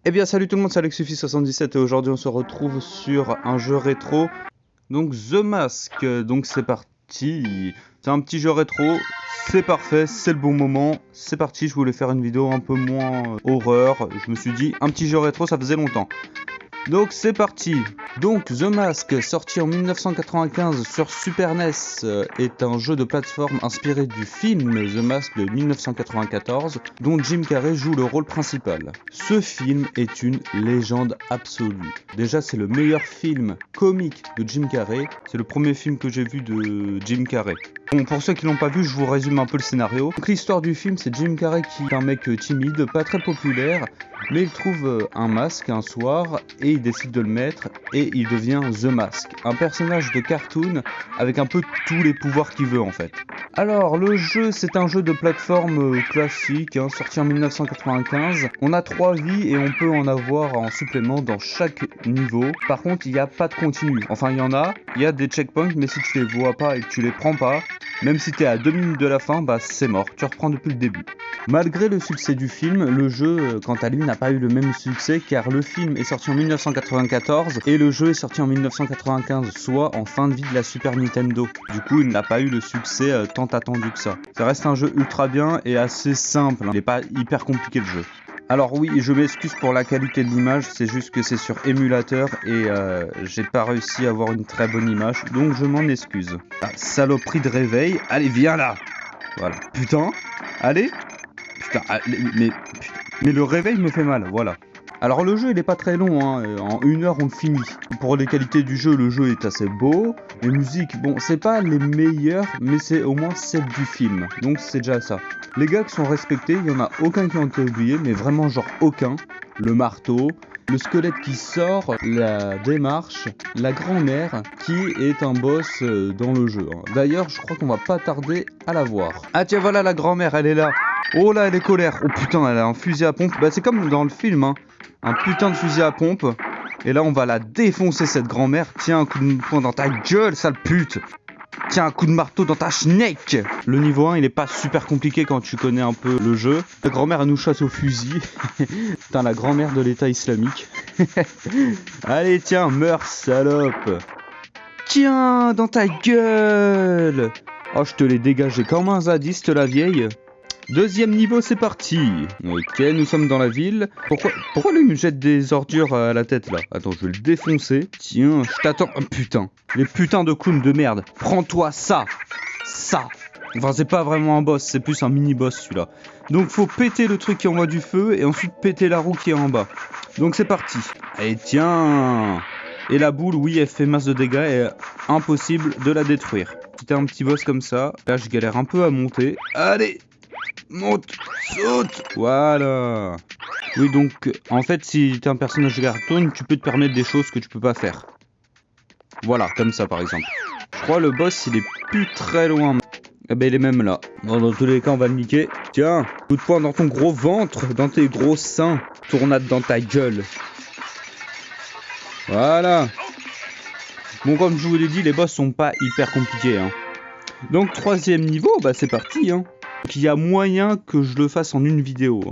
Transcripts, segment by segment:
Eh bien salut tout le monde, c'est AlexSuffy77 et aujourd'hui on se retrouve sur un jeu rétro, donc The Mask. Donc c'est parti, c'est un petit jeu rétro, c'est parfait, c'est le bon moment, c'est parti. Je voulais faire une vidéo un peu moins horreur, je me suis dit un petit jeu rétro ça faisait longtemps. Donc c'est parti. Donc The Mask, sorti en 1995 sur Super NES, est un jeu de plateforme inspiré du film The Mask de 1994, dont Jim Carrey joue le rôle principal. Ce film est une légende absolue. Déjà c'est le meilleur film comique de Jim Carrey, c'est le premier film que j'ai vu de Jim Carrey. Bon, pour ceux qui l'ont pas vu, je vous résume un peu le scénario. Donc l'histoire du film, c'est Jim Carrey qui est un mec timide, pas très populaire, mais il trouve un masque un soir et il décide de le mettre et il devient The Mask, un personnage de cartoon avec un peu tous les pouvoirs qu'il veut en fait. Alors le jeu, c'est un jeu de plateforme classique, sorti en 1995. On a 3 vies et on peut en avoir en supplément dans chaque niveau. Par contre, il n'y a pas de continu. Enfin, il y a des checkpoints, mais si tu les vois pas et que tu les prends pas, même si t'es à 2 minutes de la fin, bah c'est mort, tu reprends depuis le début. Malgré le succès du film, le jeu, quant à lui, n'a pas eu le même succès car le film est sorti en 1994 et le jeu est sorti en 1995, soit en fin de vie de la Super Nintendo. Du coup, il n'a pas eu le succès tant attendu que ça. Ça reste un jeu ultra bien et assez simple, il n'est pas hyper compliqué le jeu. Alors oui, je m'excuse pour la qualité de l'image, c'est juste que c'est sur émulateur et j'ai pas réussi à avoir une très bonne image, donc je m'en excuse. Ah, saloperie de réveil, allez viens là. Voilà, putain, allez. Putain, mais le réveil me fait mal, voilà. Alors le jeu il est pas très long, en 1 heure on le finit. Pour les qualités du jeu, le jeu est assez beau. Les musiques, bon c'est pas les meilleures, mais c'est au moins celles du film, donc c'est déjà ça. Les gars qui sont respectés, il y en a aucun qui ont été oubliés, mais vraiment genre aucun. Le marteau, le squelette qui sort, la démarche, la grand-mère qui est un boss dans le jeu. D'ailleurs je crois qu'on va pas tarder à la voir. Ah tiens voilà la grand-mère, elle est là. Oh là elle est colère, oh putain elle a un fusil à pompe, bah c'est comme dans le film un putain de fusil à pompe. Et là on va la défoncer cette grand-mère, tiens un coup de poing dans ta gueule sale pute. Tiens un coup de marteau dans ta schneck. Le niveau 1 il est pas super compliqué quand tu connais un peu le jeu. La grand-mère elle nous chasse au fusil. Putain la grand-mère de l'état islamique. Allez tiens meurs salope. Tiens dans ta gueule. Oh je te l'ai dégagé comme un zadiste la vieille. Deuxième niveau, c'est parti. Ok, nous sommes dans la ville. Pourquoi lui me jette des ordures à la tête là? Attends, je vais le défoncer. Tiens, je t'attends. Oh, putain. Les putains de clowns de merde. Prends-toi ça. Ça. Enfin, c'est pas vraiment un boss, c'est plus un mini-boss celui-là. Donc, faut péter le truc qui envoie du feu et ensuite péter la roue qui est en bas. Donc, c'est parti. Allez, tiens. Et la boule, oui, elle fait masse de dégâts et impossible de la détruire. C'était un petit boss comme ça. Là, je galère un peu à monter. Allez. Monte, saute, voilà. Oui donc en fait si t'es un personnage de cartoon, tu peux te permettre des choses que tu peux pas faire. Voilà, comme ça par exemple. Je crois le boss il est plus très loin. Eh ben il est même là. Bon, dans tous les cas on va le niquer. Tiens, coup de poing dans ton gros ventre, dans tes gros seins, tournade dans ta gueule. Voilà. Bon comme je vous l'ai dit, les boss sont pas hyper compliqués Donc troisième niveau, bah c'est parti Il y a moyen que je le fasse en une vidéo,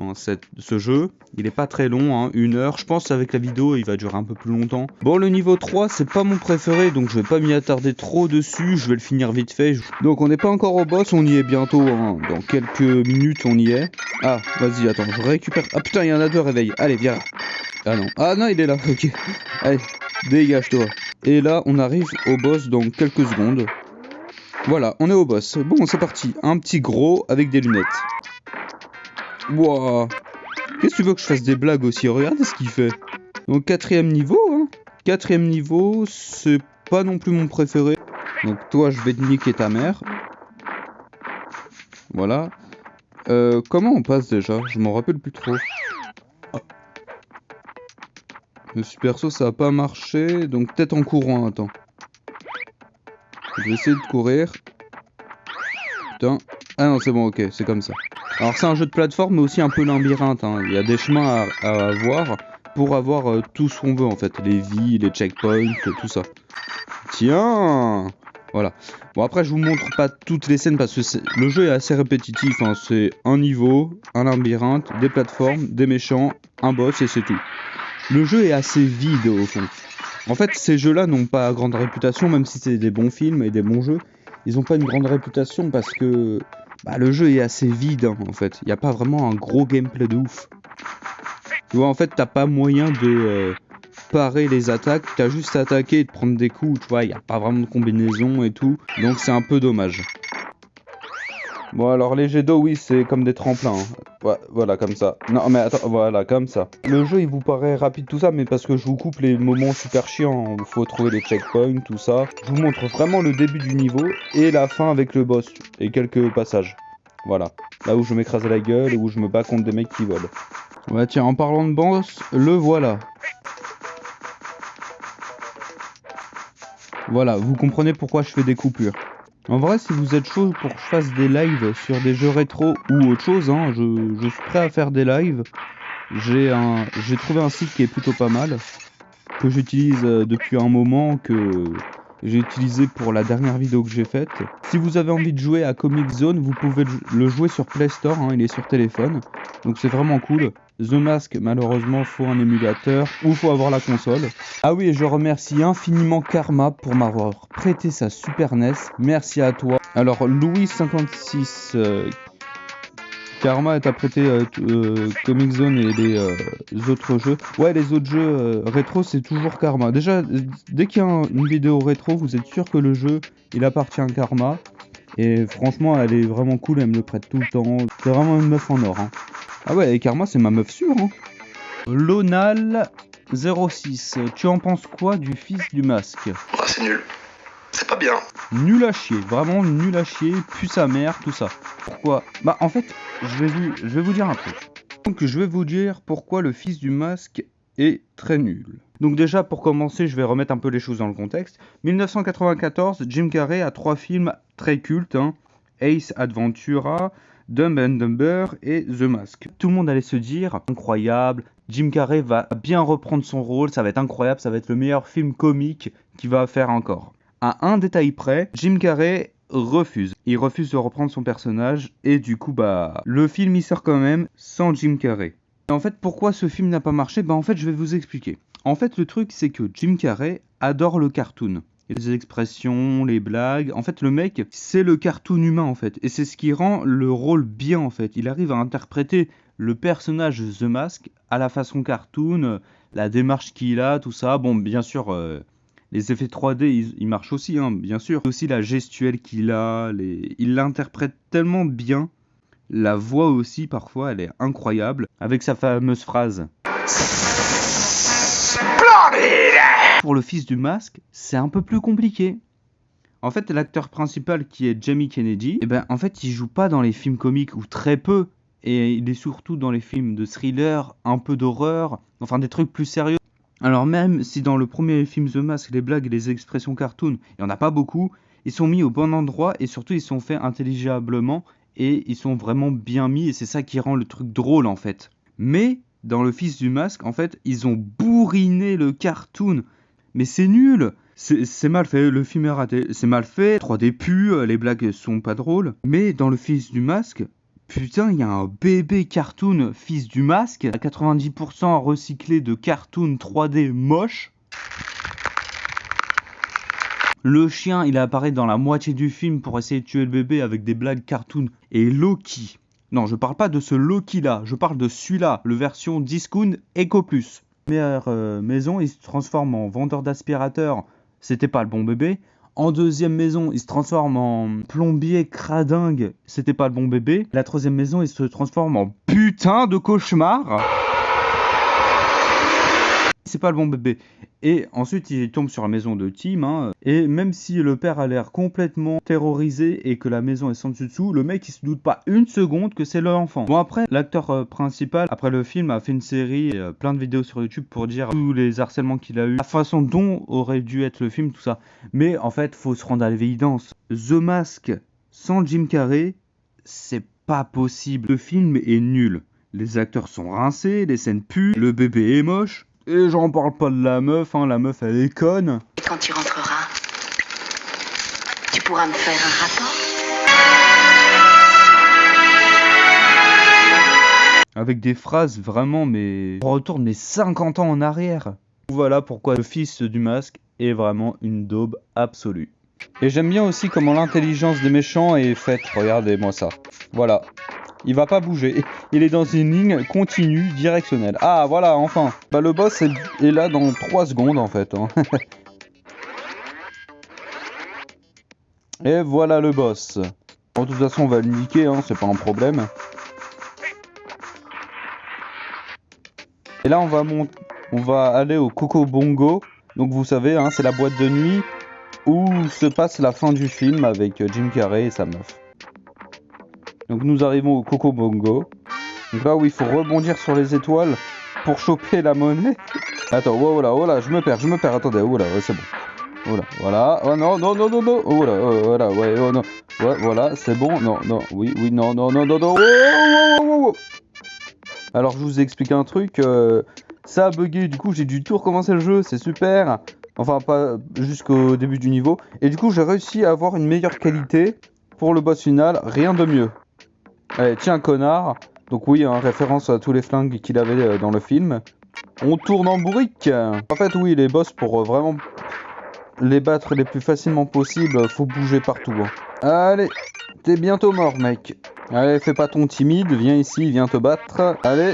ce jeu. Il est pas très long, 1 heure. Je pense qu'avec la vidéo, il va durer un peu plus longtemps. Bon, le niveau 3, c'est pas mon préféré, donc je vais pas m'y attarder trop dessus. Je vais le finir vite fait. Donc on n'est pas encore au boss, on y est bientôt. Dans quelques minutes, on y est. Ah, vas-y, attends, je récupère... Ah putain, il y en a 2 réveils. Allez, viens. Ah non, il est là, ok. Allez, dégage-toi. Et là, on arrive au boss dans quelques secondes. Voilà, on est au boss. Bon, c'est parti. Un petit gros avec des lunettes. Wouah. Qu'est-ce que tu veux que je fasse des blagues aussi? Regardez ce qu'il fait. Donc, 4ème niveau, 4ème niveau, c'est pas non plus mon préféré. Donc, toi, je vais te niquer ta mère. Voilà. Comment on passe déjà? Je m'en rappelle plus trop. Le super saut, ça a pas marché. Donc, peut-être en courant, attends. Je vais essayer de courir. Putain. Ah non, c'est bon, ok, c'est comme ça. Alors, c'est un jeu de plateforme, mais aussi un peu labyrinthe. Il y a des chemins à avoir pour avoir tout ce qu'on veut, en fait. Les vies, les checkpoints, tout ça. Tiens. Voilà. Bon, après, je vous montre pas toutes les scènes parce que le jeu est assez répétitif. C'est un niveau, un labyrinthe, des plateformes, des méchants, un boss et c'est tout. Le jeu est assez vide au fond. En fait, ces jeux-là n'ont pas grande réputation, même si c'est des bons films et des bons jeux. Ils n'ont pas une grande réputation parce que le jeu est assez vide, hein, en fait. Il n'y a pas vraiment un gros gameplay de ouf. Tu vois, en fait, t'as pas moyen de parer les attaques. T'as juste à attaquer et de prendre des coups. Tu vois, il n'y a pas vraiment de combinaison et tout. Donc c'est un peu dommage. Bon, alors les jets d'eau, oui, c'est comme des tremplins. Hein. Ouais, voilà, comme ça. Non, mais attends, voilà, comme ça. Le jeu, il vous paraît rapide, tout ça, mais parce que je vous coupe les moments super chiants, où il faut trouver les checkpoints, tout ça. Je vous montre vraiment le début du niveau et la fin avec le boss et quelques passages. Voilà. Là où je m'écrase la gueule et où je me bats contre des mecs qui volent. Ouais, tiens, en parlant de boss, le voilà. Voilà, vous comprenez pourquoi je fais des coupures. En vrai, si vous êtes chaud pour que je fasse des lives sur des jeux rétro ou autre chose, hein, je suis prêt à faire des lives. J'ai trouvé un site qui est plutôt pas mal, que j'utilise depuis un moment, que j'ai utilisé pour la dernière vidéo que j'ai faite. Si vous avez envie de jouer à Comic Zone, vous pouvez le jouer sur Play Store, hein, il est sur téléphone, donc c'est vraiment cool. The Mask, malheureusement, faut un émulateur ou faut avoir la console. Ah oui, et je remercie infiniment Karma pour m'avoir prêté sa Super NES. Merci à toi. Alors, Louis56, Karma t'a prêté Comic Zone et les autres jeux. Ouais, les autres jeux rétro, c'est toujours Karma. Déjà, dès qu'il y a une vidéo rétro, vous êtes sûr que le jeu, il appartient à Karma. Et franchement, elle est vraiment cool, elle me le prête tout le temps. C'est vraiment une meuf en or. Hein. Ah ouais, et Karma, c'est ma meuf sûre. Hein. Lonal06, tu en penses quoi du fils du masque? Ah, c'est nul. C'est pas bien. Nul à chier, vraiment nul à chier, pue sa mère, tout ça. Pourquoi? Bah en fait, je vais vous dire un truc. Donc je vais vous dire pourquoi le fils du masque est très nul. Donc déjà pour commencer, je vais remettre un peu les choses dans le contexte. 1994, Jim Carrey a 3 films très cultes, hein. Ace Adventura, Dumb and Dumber et The Mask. Tout le monde allait se dire, incroyable, Jim Carrey va bien reprendre son rôle, ça va être incroyable, ça va être le meilleur film comique qu'il va faire encore. À un détail près, Jim Carrey refuse. Il refuse de reprendre son personnage et du coup, le film il sort quand même sans Jim Carrey. Et en fait, pourquoi ce film n'a pas marché? En fait, je vais vous expliquer. En fait, le truc, c'est que Jim Carrey adore le cartoon. Les expressions, les blagues. En fait, le mec, c'est le cartoon humain, en fait. Et c'est ce qui rend le rôle bien, en fait. Il arrive à interpréter le personnage The Mask à la façon cartoon, la démarche qu'il a, tout ça. Bon, bien sûr... les effets 3D, ils marchent aussi, hein, bien sûr. Aussi la gestuelle qu'il a, il l'interprète tellement bien. La voix aussi, parfois, elle est incroyable. Avec sa fameuse phrase. Splendide! Pour le fils du masque, c'est un peu plus compliqué. En fait, l'acteur principal qui est Jamie Kennedy, en fait, il joue pas dans les films comiques ou très peu. Et il est surtout dans les films de thriller, un peu d'horreur, enfin des trucs plus sérieux. Alors même si dans le premier film The Mask, les blagues et les expressions cartoon, il n'y en a pas beaucoup, ils sont mis au bon endroit et surtout ils sont faits intelligiblement et ils sont vraiment bien mis et c'est ça qui rend le truc drôle en fait. Mais dans le fils du masque, en fait, ils ont bourriné le cartoon. Mais c'est nul, c'est mal fait, le film est raté, c'est mal fait, 3D pue, les blagues sont pas drôles. Mais dans le fils du masque... Putain, il y a un bébé cartoon fils du masque, à 90% recyclé de cartoon 3D moche. Le chien, il apparaît dans la moitié du film pour essayer de tuer le bébé avec des blagues cartoon. Et Loki. Non, je parle pas de ce Loki là, je parle de celui-là, le version Discount Eco Plus. Meilleure maison, il se transforme en vendeur d'aspirateur, c'était pas le bon bébé. En deuxième maison, il se transforme en plombier cradingue, c'était pas le bon bébé. La troisième maison, il se transforme en putain de cauchemar. C'est pas le bon bébé. Et ensuite, il tombe sur la maison de Tim. Hein, et même si le père a l'air complètement terrorisé et que la maison est sans dessus-dessous, le mec, il se doute pas une seconde que c'est l'enfant. Bon, après, l'acteur principal, après le film, a fait une série, plein de vidéos sur YouTube pour dire tous les harcèlements qu'il a eu, la façon dont aurait dû être le film, tout ça. Mais en fait, faut se rendre à l'évidence. The Mask sans Jim Carrey, c'est pas possible. Le film est nul. Les acteurs sont rincés, les scènes puent, le bébé est moche. Et j'en parle pas de la meuf, hein, la meuf elle est conne. Et quand tu rentreras, tu pourras me faire un rapport. avec des phrases vraiment, mais on retourne les 50 ans en arrière. Voilà pourquoi le fils du masque est vraiment une daube absolue. Et j'aime bien aussi comment l'intelligence des méchants est faite. Regardez-moi ça. Voilà. Il va pas bouger. Il est dans une ligne continue, directionnelle. Ah, voilà, enfin. Bah, le boss est là dans 3 secondes, en fait. Hein. Et voilà le boss. Bon, de toute façon, on va le niquer, hein, c'est pas un problème. Et là, on va aller au Coco Bongo. Donc, vous savez, hein, c'est la boîte de nuit où se passe la fin du film avec Jim Carrey et sa meuf. Donc, nous arrivons au Coco Bongo. Donc là où il faut rebondir sur les étoiles pour choper la monnaie. Attends, oh là, je me perds, attendez, oh là, ouais, c'est bon. Oh là, voilà, oh non, oh là, voilà, ouais, oh non, ouais, voilà, c'est bon, non, oui, non, oh. Alors je vous explique un truc, ça a bugué, du coup j'ai dû tout recommencer le jeu, c'est super. Enfin, pas jusqu'au début du niveau. Et du coup j'ai réussi à avoir une meilleure qualité pour le boss final, rien de mieux. Allez, tiens, connard. Donc oui, hein, référence à tous les flingues qu'il avait dans le film. On tourne en bourrique. En fait, oui, les boss, pour vraiment les battre les plus facilement possible, faut bouger partout. Hein. Allez, t'es bientôt mort, mec. Allez, fais pas ton timide, viens ici, viens te battre. Allez.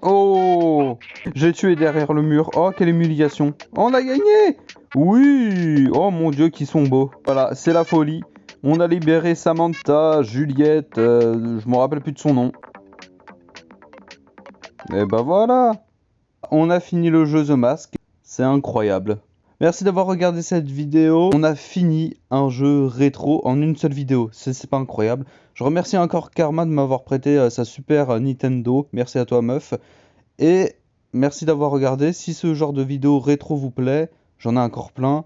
Oh, j'ai tué derrière le mur. Oh, quelle humiliation. On a gagné. Oui. Oh mon Dieu, qu'ils sont beaux. Voilà, c'est la folie. On a libéré Samantha, Juliette, je me rappelle plus de son nom. Et bah voilà. On a fini le jeu The Mask. C'est incroyable. Merci d'avoir regardé cette vidéo. On a fini un jeu rétro en une seule vidéo. C'est pas incroyable. Je remercie encore Karma de m'avoir prêté sa super Nintendo. Merci à toi, meuf. Et merci d'avoir regardé. Si ce genre de vidéo rétro vous plaît, j'en ai encore plein.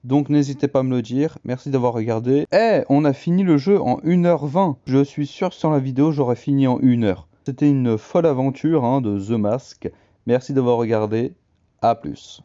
Donc n'hésitez pas à me le dire. Merci d'avoir regardé. On a fini le jeu en 1h20. Je suis sûr que sur la vidéo, j'aurais fini en 1h. C'était une folle aventure de The Mask. Merci d'avoir regardé. À plus.